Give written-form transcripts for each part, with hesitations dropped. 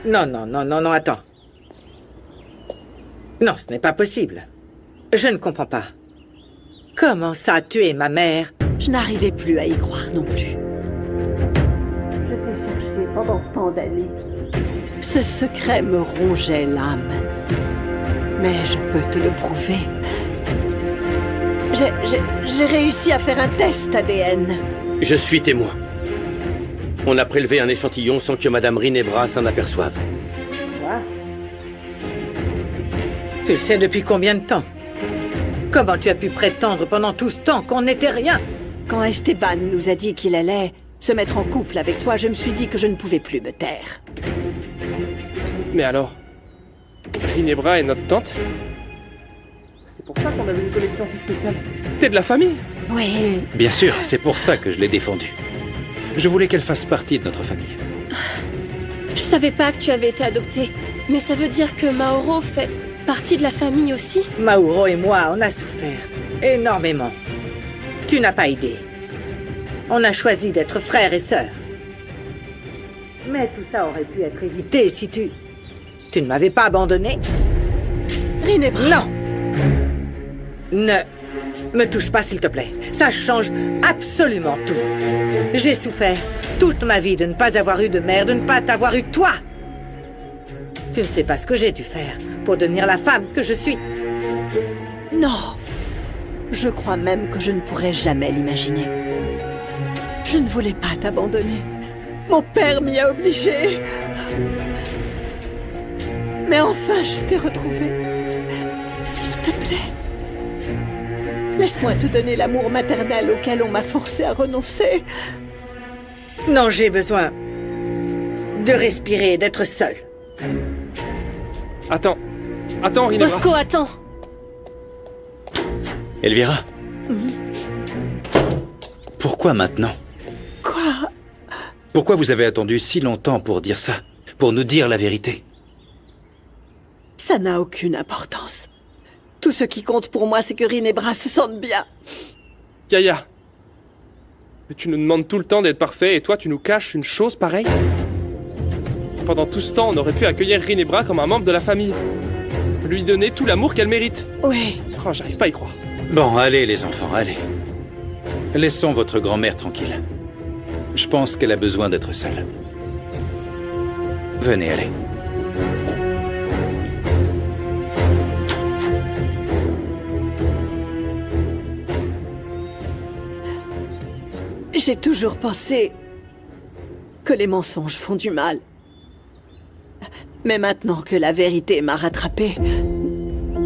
Non, non, non, non, non, attends. Non, ce n'est pas possible. Je ne comprends pas. Comment ça, tuer ma mère? Je n'arrivais plus à y croire non plus. Je t'ai cherché pendant tant d'années. Ce secret me rongeait l'âme. Mais je peux te le prouver. J'ai réussi à faire un test ADN. Je suis témoin. On a prélevé un échantillon sans que Madame Rinebra s'en aperçoive. Quoi? Tu le sais depuis combien de temps? Comment tu as pu prétendre pendant tout ce temps qu'on n'était rien? Quand Esteban nous a dit qu'il allait se mettre en couple avec toi, je me suis dit que je ne pouvais plus me taire. Mais alors, Ginebra est notre tante? C'est pour ça qu'on avait une collection si spéciale. T'es de la famille? Oui. Bien sûr, c'est pour ça que je l'ai défendue. Je voulais qu'elle fasse partie de notre famille. Je savais pas que tu avais été adopté. Mais ça veut dire que Mauro fait partie de la famille aussi? Mauro et moi, on a souffert. Énormément. Tu n'as pas idée. On a choisi d'être frères et sœurs. Mais tout ça aurait pu être évité. Si tu ne m'avais pas abandonné. Rinebra. Non. Ne me touche pas, s'il te plaît. Ça change absolument tout. J'ai souffert toute ma vie de ne pas avoir eu de mère, de ne pas t'avoir eu toi. Tu ne sais pas ce que j'ai dû faire pour devenir la femme que je suis. Non. Je crois même que je ne pourrais jamais l'imaginer. Je ne voulais pas t'abandonner. Mon père m'y a obligé. Mais enfin, je t'ai retrouvée. S'il te plaît. Laisse-moi te donner l'amour maternel auquel on m'a forcé à renoncer. Non, j'ai besoin de respirer, d'être seule. Attends, Rinebra. Bosco, attends. Elvira. Pourquoi maintenant? Quoi? Pourquoi vous avez attendu si longtemps pour dire ça? Pour nous dire la vérité? Ça n'a aucune importance. Tout ce qui compte pour moi, c'est que Rinebra se sente bien. Gaïa. Mais tu nous demandes tout le temps d'être parfait et toi tu nous caches une chose pareille? Pendant tout ce temps, on aurait pu accueillir Rinebra comme un membre de la famille. Lui donner tout l'amour qu'elle mérite. Oui. Oh, j'arrive pas à y croire. Bon, allez les enfants, allez. Laissons votre grand-mère tranquille. Je pense qu'elle a besoin d'être seule. Venez, allez. J'ai toujours pensé que les mensonges font du mal. Mais maintenant que la vérité m'a rattrapée,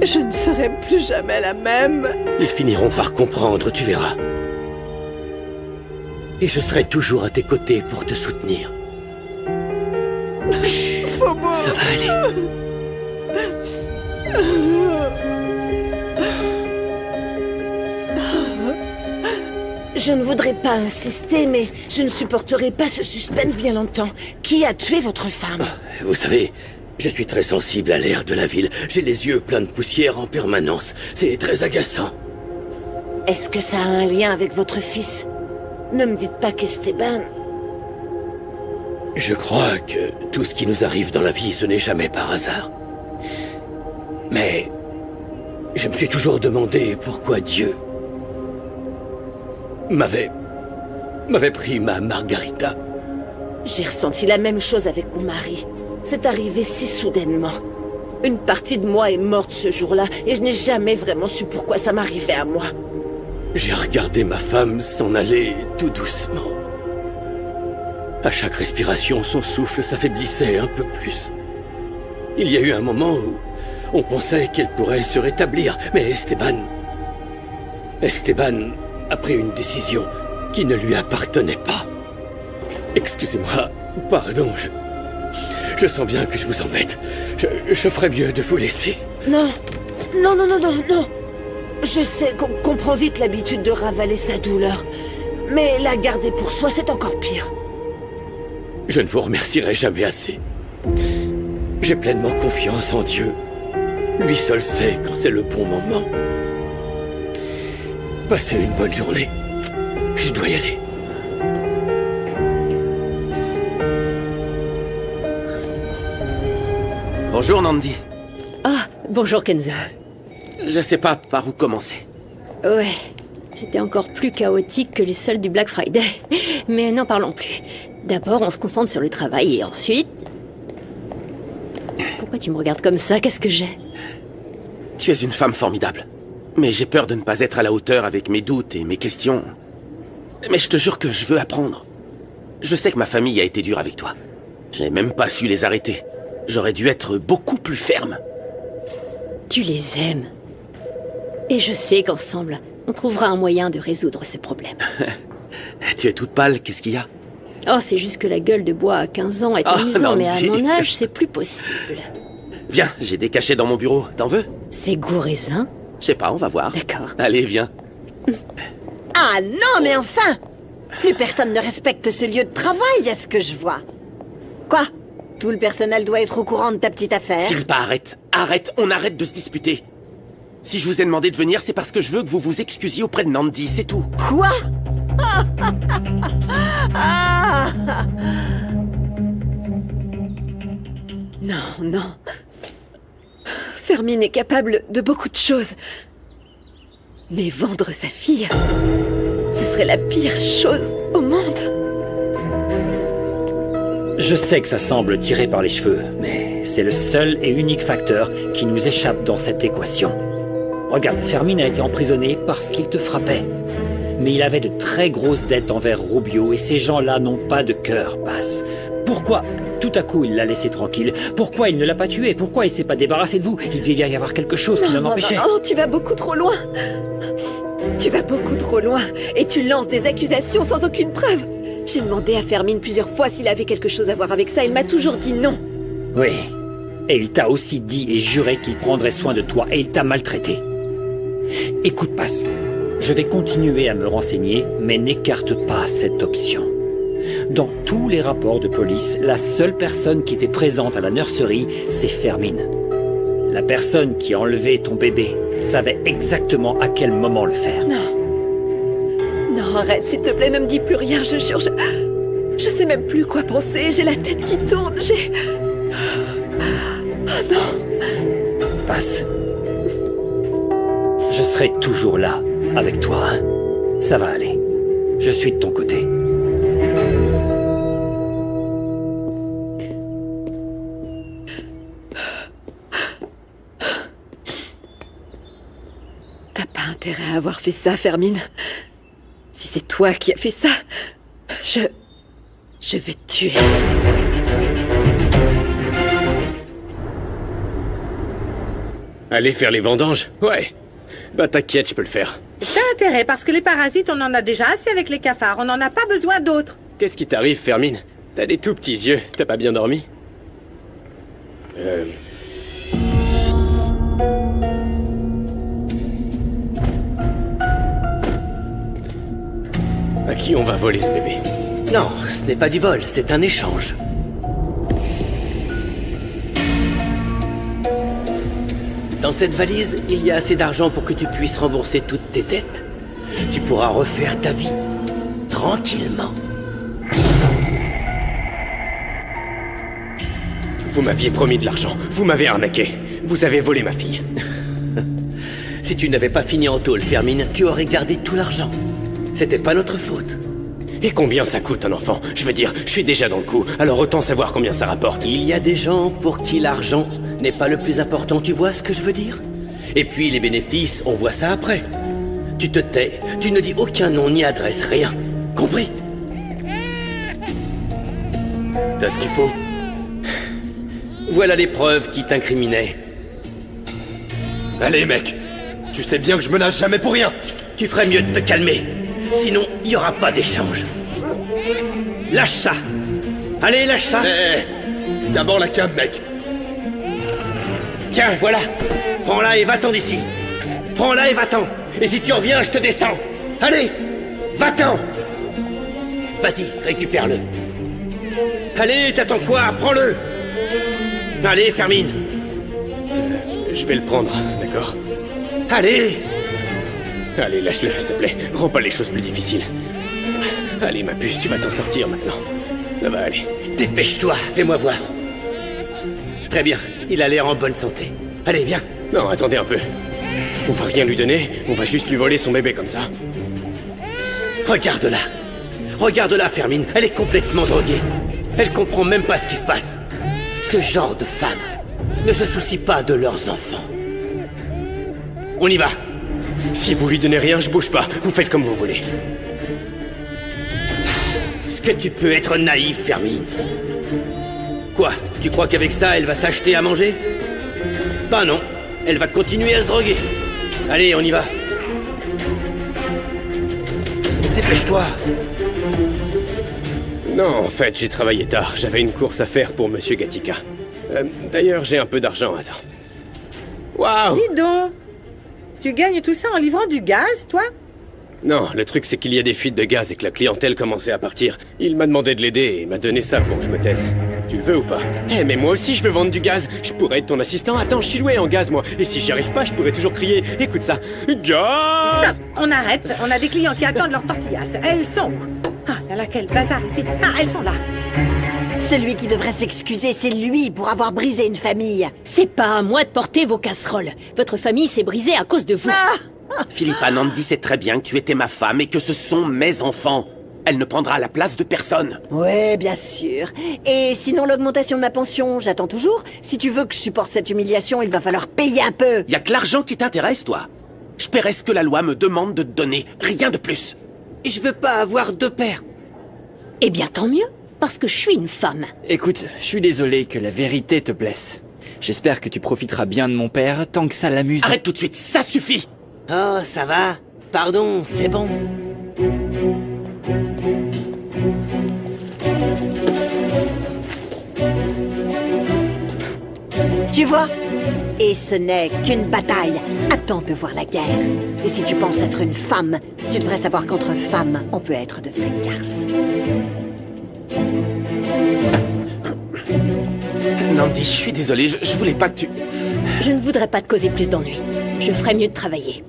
je ne serai plus jamais la même. Ils finiront par comprendre, tu verras. Et je serai toujours à tes côtés pour te soutenir. Chut, ça va aller. Je ne voudrais pas insister, mais je ne supporterai pas ce suspense bien longtemps. Qui a tué votre femme? Vous savez, je suis très sensible à l'air de la ville. J'ai les yeux pleins de poussière en permanence. C'est très agaçant. Est-ce que ça a un lien avec votre fils? Ne me dites pas qu'Esteban... Je crois que tout ce qui nous arrive dans la vie, ce n'est jamais par hasard. Mais je me suis toujours demandé pourquoi Dieu m'avait pris ma Margarita. J'ai ressenti la même chose avec mon mari. C'est arrivé si soudainement. Une partie de moi est morte ce jour-là, et je n'ai jamais vraiment su pourquoi ça m'arrivait à moi. J'ai regardé ma femme s'en aller tout doucement. À chaque respiration, son souffle s'affaiblissait un peu plus. Il y a eu un moment où on pensait qu'elle pourrait se rétablir, mais Esteban a pris une décision qui ne lui appartenait pas. Excusez-moi, pardon, je sens bien que je vous embête. Je ferais mieux de vous laisser. Non, non, non, non, non, non. Je sais qu'on prend vite l'habitude de ravaler sa douleur, mais la garder pour soi, c'est encore pire. Je ne vous remercierai jamais assez. J'ai pleinement confiance en Dieu. Lui seul sait quand c'est le bon moment. Passez une bonne journée. Je dois y aller. Bonjour Nandi. Ah, bonjour Kenzo. Je sais pas par où commencer. Ouais, c'était encore plus chaotique que les soldes du Black Friday. Mais n'en parlons plus. D'abord, on se concentre sur le travail et ensuite... Pourquoi tu me regardes comme ça? Qu'est-ce que j'ai? Tu es une femme formidable. Mais j'ai peur de ne pas être à la hauteur avec mes doutes et mes questions. Mais je te jure que je veux apprendre. Je sais que ma famille a été dure avec toi. Je n'ai même pas su les arrêter. J'aurais dû être beaucoup plus ferme. Tu les aimes. Et je sais qu'ensemble, on trouvera un moyen de résoudre ce problème. Tu es toute pâle, qu'est-ce qu'il y a? Oh, c'est juste que la gueule de bois à 15 ans est amusant, mais à mon âge, c'est plus possible. Viens, j'ai des cachets dans mon bureau. T'en veux? C'est goût raisin? Je sais pas, on va voir. D'accord. Allez, viens. Ah non, mais enfin! Plus personne ne respecte ce lieu de travail, à ce que je vois. Quoi? Tout le personnel doit être au courant de ta petite affaire? Philippa, arrête. Arrête, on arrête de se disputer. Si je vous ai demandé de venir, c'est parce que je veux que vous vous excusiez auprès de Nandi, c'est tout. Quoi? Non, non. Fermine est capable de beaucoup de choses. Mais vendre sa fille, ce serait la pire chose au monde. Je sais que ça semble tiré par les cheveux, mais c'est le seul et unique facteur qui nous échappe dans cette équation. Regarde, Fermine a été emprisonné parce qu'il te frappait. Mais il avait de très grosses dettes envers Rubio et ces gens-là n'ont pas de cœur, Paz. Pourquoi tout à coup il l'a laissé tranquille? Pourquoi il ne l'a pas tué? Pourquoi il s'est pas débarrassé de vous? Il devait y avoir quelque chose qui l'en empêchait. Non, tu vas beaucoup trop loin. Tu vas beaucoup trop loin et tu lances des accusations sans aucune preuve. J'ai demandé à Fermine plusieurs fois s'il avait quelque chose à voir avec ça. Il m'a toujours dit non. Oui. Et il t'a aussi dit et juré qu'il prendrait soin de toi et il t'a maltraité. Écoute, Paz, je vais continuer à me renseigner, mais n'écarte pas cette option. Dans tous les rapports de police, la seule personne qui était présente à la nurserie, c'est Fermine. La personne qui a enlevé ton bébé savait exactement à quel moment le faire. Non. Non, arrête, s'il te plaît, ne me dis plus rien, je jure. Je sais même plus quoi penser, j'ai la tête qui tourne, j'ai... Oh non. Paz. Je serai toujours là, avec toi, hein? Ça va aller. Je suis de ton côté. T'as pas intérêt à avoir fait ça, Fermine. Si c'est toi qui as fait ça, je vais te tuer. Aller faire les vendanges? Ouais. Bah t'inquiète, je peux le faire. T'as intérêt, parce que les parasites, on en a déjà assez avec les cafards. On n'en a pas besoin d'autres. Qu'est-ce qui t'arrive, Fermine? T'as des tout petits yeux, t'as pas bien dormi? À qui on va voler ce bébé? Non, ce n'est pas du vol, c'est un échange. Dans cette valise, il y a assez d'argent pour que tu puisses rembourser toutes tes dettes. Tu pourras refaire ta vie, tranquillement. Vous m'aviez promis de l'argent, vous m'avez arnaqué. Vous avez volé ma fille. Si tu n'avais pas fini en tôle, Fermine, tu aurais gardé tout l'argent. C'était pas notre faute. Et combien ça coûte un enfant? Je veux dire, je suis déjà dans le coup, alors autant savoir combien ça rapporte. Il y a des gens pour qui l'argent n'est pas le plus important, tu vois ce que je veux dire? Et puis les bénéfices, on voit ça après. Tu te tais, tu ne dis aucun nom ni adresse, rien. Compris? T'as ce qu'il faut? Voilà les preuves qui t'incriminaient. Allez mec, tu sais bien que je menace jamais pour rien. Tu ferais mieux de te calmer. Sinon, il n'y aura pas d'échange. Lâche ça. Allez, lâche ça. D'abord la cam, mec. Tiens, voilà. Prends-la et va-t'en d'ici. Prends-la et va-t'en. Et si tu reviens, je te descends. Allez, va-t'en. Vas-y, récupère-le. Allez, t'attends quoi? Prends-le. Allez, Fermine. Je vais le prendre, d'accord? Allez. Allez, lâche-le, s'il te plaît. Rends pas les choses plus difficiles. Allez, ma puce, tu vas t'en sortir maintenant. Ça va aller. Dépêche-toi, fais-moi voir. Très bien, il a l'air en bonne santé. Allez, viens. Non, attendez un peu. On va rien lui donner, on va juste lui voler son bébé comme ça. Regarde-la. Regarde-la, Fermine, elle est complètement droguée. Elle comprend même pas ce qui se passe. Ce genre de femmes ne se soucient pas de leurs enfants. On y va. Si vous lui donnez rien, je bouge pas. Vous faites comme vous voulez. Est-ce que tu peux être naïf, Fermine? Quoi? Tu crois qu'avec ça, elle va s'acheter à manger? Ben non. Elle va continuer à se droguer. Allez, on y va. Dépêche-toi. Non, en fait, j'ai travaillé tard. J'avais une course à faire pour Monsieur Gatica. D'ailleurs, j'ai un peu d'argent, attends. Waouh! Dis donc, tu gagnes tout ça en livrant du gaz, toi? Non, le truc c'est qu'il y a des fuites de gaz et que la clientèle commençait à partir. Il m'a demandé de l'aider et m'a donné ça pour que je me taise. Tu le veux ou pas? Eh, mais moi aussi je veux vendre du gaz. Je pourrais être ton assistant. Attends, je suis doué en gaz moi. Et si j'y arrive pas, je pourrais toujours crier. Écoute ça. Gaz! Stop! On arrête. On a des clients qui attendent leurs tortillas. Elles sont où? Ah là, quel bazar ici. Ah, elles sont là. Celui qui devrait s'excuser, c'est lui pour avoir brisé une famille. C'est pas à moi de porter vos casseroles. Votre famille s'est brisée à cause de vous. Philippa Nandi sait très bien que tu étais ma femme et que ce sont mes enfants. Elle ne prendra la place de personne. Ouais, bien sûr. Et sinon, l'augmentation de ma pension, j'attends toujours. Si tu veux que je supporte cette humiliation, il va falloir payer un peu. Y a que l'argent qui t'intéresse, toi. Je paierai ce que la loi me demande de te donner, rien de plus. Je veux pas avoir deux pères. Eh bien, tant mieux, parce que je suis une femme. Écoute, je suis désolé que la vérité te blesse. J'espère que tu profiteras bien de mon père tant que ça l'amuse. Arrête tout de suite, ça suffit. Oh, ça va. Pardon, c'est bon. Tu vois? Et ce n'est qu'une bataille. Attends de voir la guerre. Et si tu penses être une femme, tu devrais savoir qu'entre femmes, on peut être de vraies garces. Nandi, je suis désolé, je voulais pas que tu... Je ne voudrais pas te causer plus d'ennuis. Je ferais mieux de travailler.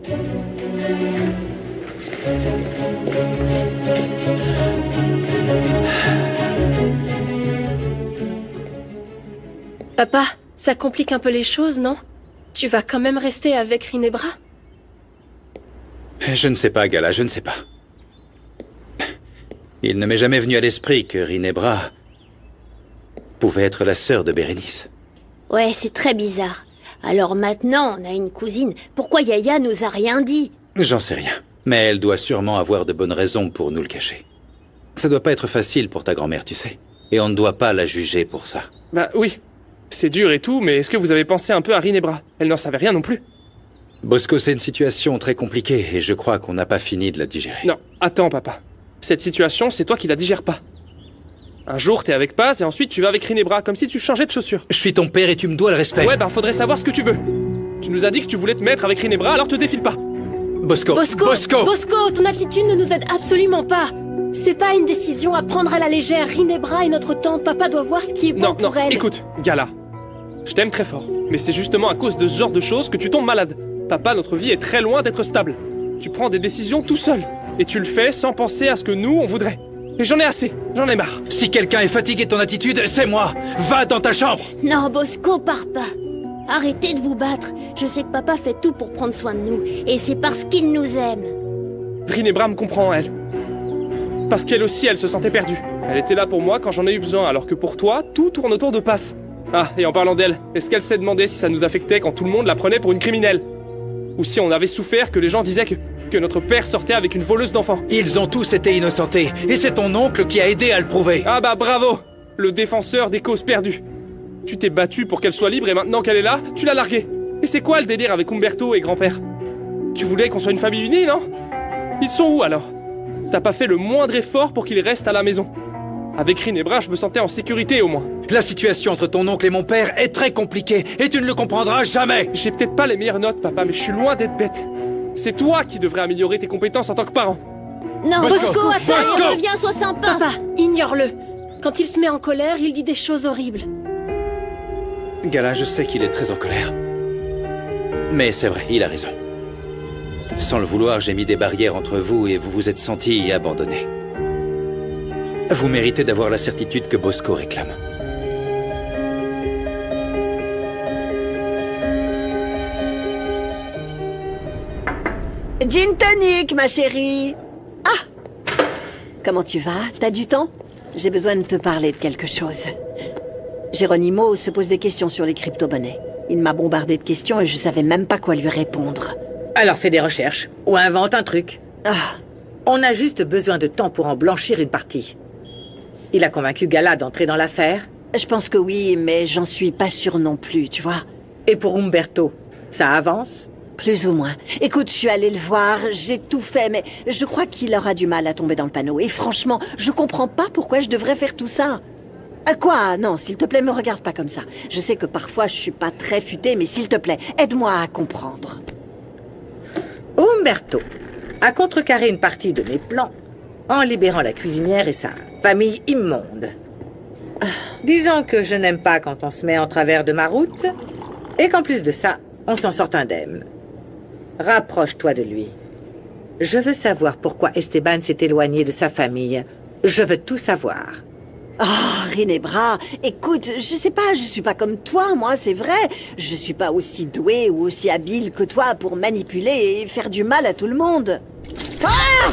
Papa, ça complique un peu les choses, non? Tu vas quand même rester avec Rinebra? Je ne sais pas, Gala, je ne sais pas. Il ne m'est jamais venu à l'esprit que Rinebra pouvait être la sœur de Bérénice. Ouais, c'est très bizarre. Alors maintenant, on a une cousine. Pourquoi Yaya nous a rien dit? J'en sais rien. Mais elle doit sûrement avoir de bonnes raisons pour nous le cacher. Ça doit pas être facile pour ta grand-mère, tu sais. Et on ne doit pas la juger pour ça. Bah oui, c'est dur et tout, mais est-ce que vous avez pensé un peu à Rinebra? Elle n'en savait rien non plus. Bosco, c'est une situation très compliquée et je crois qu'on n'a pas fini de la digérer. Non, attends papa. Cette situation, c'est toi qui la digères pas. Un jour, t'es avec Paz et ensuite tu vas avec Rinebra, comme si tu changeais de chaussures. Je suis ton père et tu me dois le respect. Ouais, bah faudrait savoir ce que tu veux. Tu nous as dit que tu voulais te mettre avec Rinebra, alors te défile pas. Bosco, Bosco, ton attitude ne nous aide absolument pas. C'est pas une décision à prendre à la légère. Rinebra est notre tante, papa doit voir ce qui est bon pour elle. Non, écoute, Gala. Je t'aime très fort, mais c'est justement à cause de ce genre de choses que tu tombes malade. Papa, notre vie est très loin d'être stable. Tu prends des décisions tout seul, et tu le fais sans penser à ce que nous, on voudrait. Et j'en ai assez, j'en ai marre. Si quelqu'un est fatigué de ton attitude, c'est moi. Va dans ta chambre. Non, Bosco, pars pas. Arrêtez de vous battre. Je sais que papa fait tout pour prendre soin de nous, et c'est parce qu'il nous aime. Rinebra me comprend, elle. Parce qu'elle aussi, elle se sentait perdue. Elle était là pour moi quand j'en ai eu besoin, alors que pour toi, tout tourne autour de Paz. Ah, et en parlant d'elle, est-ce qu'elle s'est demandé si ça nous affectait quand tout le monde la prenait pour une criminelle? Ou si on avait souffert que les gens disaient que notre père sortait avec une voleuse d'enfants? Ils ont tous été innocentés, et c'est ton oncle qui a aidé à le prouver. Ah bah bravo! Le défenseur des causes perdues. Tu t'es battu pour qu'elle soit libre et maintenant qu'elle est là, tu l'as larguée. Et c'est quoi le délire avec Umberto et grand-père? Tu voulais qu'on soit une famille unie, non? Ils sont où alors? T'as pas fait le moindre effort pour qu'ils restent à la maison. Avec Rinebra, je me sentais en sécurité au moins. La situation entre ton oncle et mon père est très compliquée, et tu ne le comprendras jamais. J'ai peut-être pas les meilleures notes, papa, mais je suis loin d'être bête. C'est toi qui devrais améliorer tes compétences en tant que parent. Non, Bosco, attends, reviens, sois sympa. Papa, ignore-le. Quand il se met en colère, il dit des choses horribles. Gala, je sais qu'il est très en colère. Mais c'est vrai, il a raison. Sans le vouloir, j'ai mis des barrières entre vous et vous vous êtes sentis abandonnés. Vous méritez d'avoir la certitude que Bosco réclame. Gin tonic, ma chérie. Ah! Comment tu vas? T'as du temps? J'ai besoin de te parler de quelque chose. Geronimo se pose des questions sur les crypto-monnaies. Il m'a bombardé de questions et je savais même pas quoi lui répondre. Alors fais des recherches, ou invente un truc. Ah. On a juste besoin de temps pour en blanchir une partie. Il a convaincu Gala d'entrer dans l'affaire? Je pense que oui, mais j'en suis pas sûre non plus, tu vois. Et pour Umberto, ça avance? Plus ou moins. Écoute, je suis allée le voir, j'ai tout fait, mais je crois qu'il aura du mal à tomber dans le panneau. Et franchement, je comprends pas pourquoi je devrais faire tout ça. Quoi? Non, s'il te plaît, me regarde pas comme ça. Je sais que parfois je suis pas très futée, mais s'il te plaît, aide-moi à comprendre. Umberto a contrecarré une partie de mes plans en libérant la cuisinière et sa famille immonde. Disons que je n'aime pas quand on se met en travers de ma route et qu'en plus de ça, on s'en sort indemne. Rapproche-toi de lui. Je veux savoir pourquoi Esteban s'est éloigné de sa famille. Je veux tout savoir. Oh, Ginebra, écoute, je sais pas, je suis pas comme toi, moi, c'est vrai. Je suis pas aussi douée ou aussi habile que toi pour manipuler et faire du mal à tout le monde. Ah!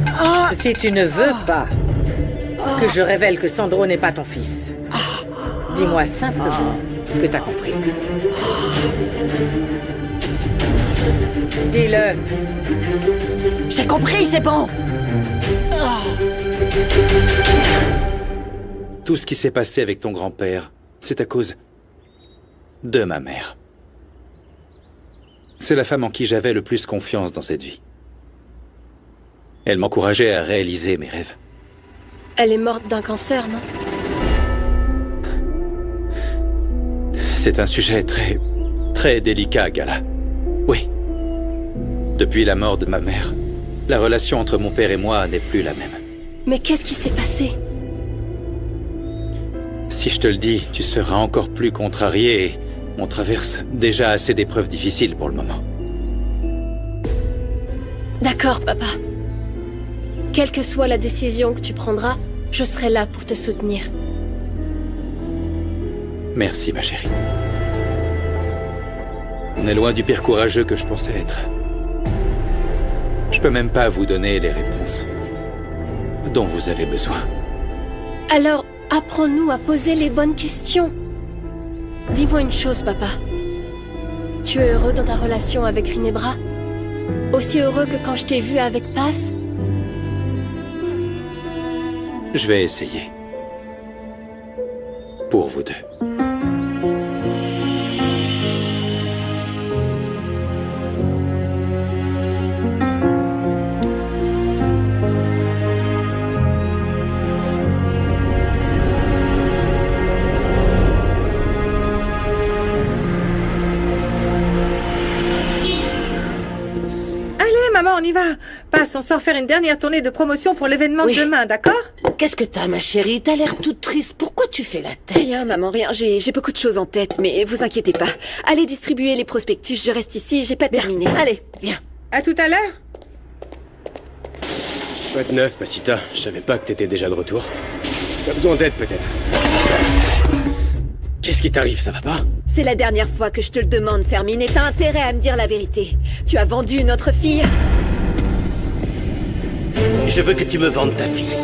Ah! Si tu ne veux pas que je révèle que Sandro n'est pas ton fils, dis-moi simplement que t'as compris. Dis-le. J'ai compris, c'est bon. Tout ce qui s'est passé avec ton grand-père, c'est à cause de ma mère. C'est la femme en qui j'avais le plus confiance dans cette vie. Elle m'encourageait à réaliser mes rêves. Elle est morte d'un cancer, non? C'est un sujet très délicat, Gala. Oui. Depuis la mort de ma mère, la relation entre mon père et moi n'est plus la même. Mais qu'est-ce qui s'est passé? Si je te le dis, tu seras encore plus contrarié et on traverse déjà assez d'épreuves difficiles pour le moment. D'accord, papa. Quelle que soit la décision que tu prendras, je serai là pour te soutenir. Merci, ma chérie. On est loin du pire courageux que je pensais être. Je peux même pas vous donner les réponses dont vous avez besoin. Alors, apprends-nous à poser les bonnes questions. Dis-moi une chose, papa. Tu es heureux dans ta relation avec Ginebra? Aussi heureux que quand je t'ai vu avec Paz? Je vais essayer. Pour vous deux. Maman, on y va. Passe, on sort faire une dernière tournée de promotion pour l'événement de demain, d'accord? Qu'est-ce que t'as, ma chérie? T'as l'air toute triste. Pourquoi tu fais la tête? Rien, maman, rien. J'ai beaucoup de choses en tête, mais vous inquiétez pas. Allez distribuer les prospectus, je reste ici, j'ai pas terminé. Allez, viens. À tout à l'heure. Quoi de neuf, Pasita? Je savais pas que t'étais déjà de retour. T'as besoin d'aide, peut-être? Qu'est-ce qui t'arrive, ça va pas? C'est la dernière fois que je te le demande, Fermine, et t'as intérêt à me dire la vérité. Tu as vendu notre fille? Je veux que tu me vendes ta fille.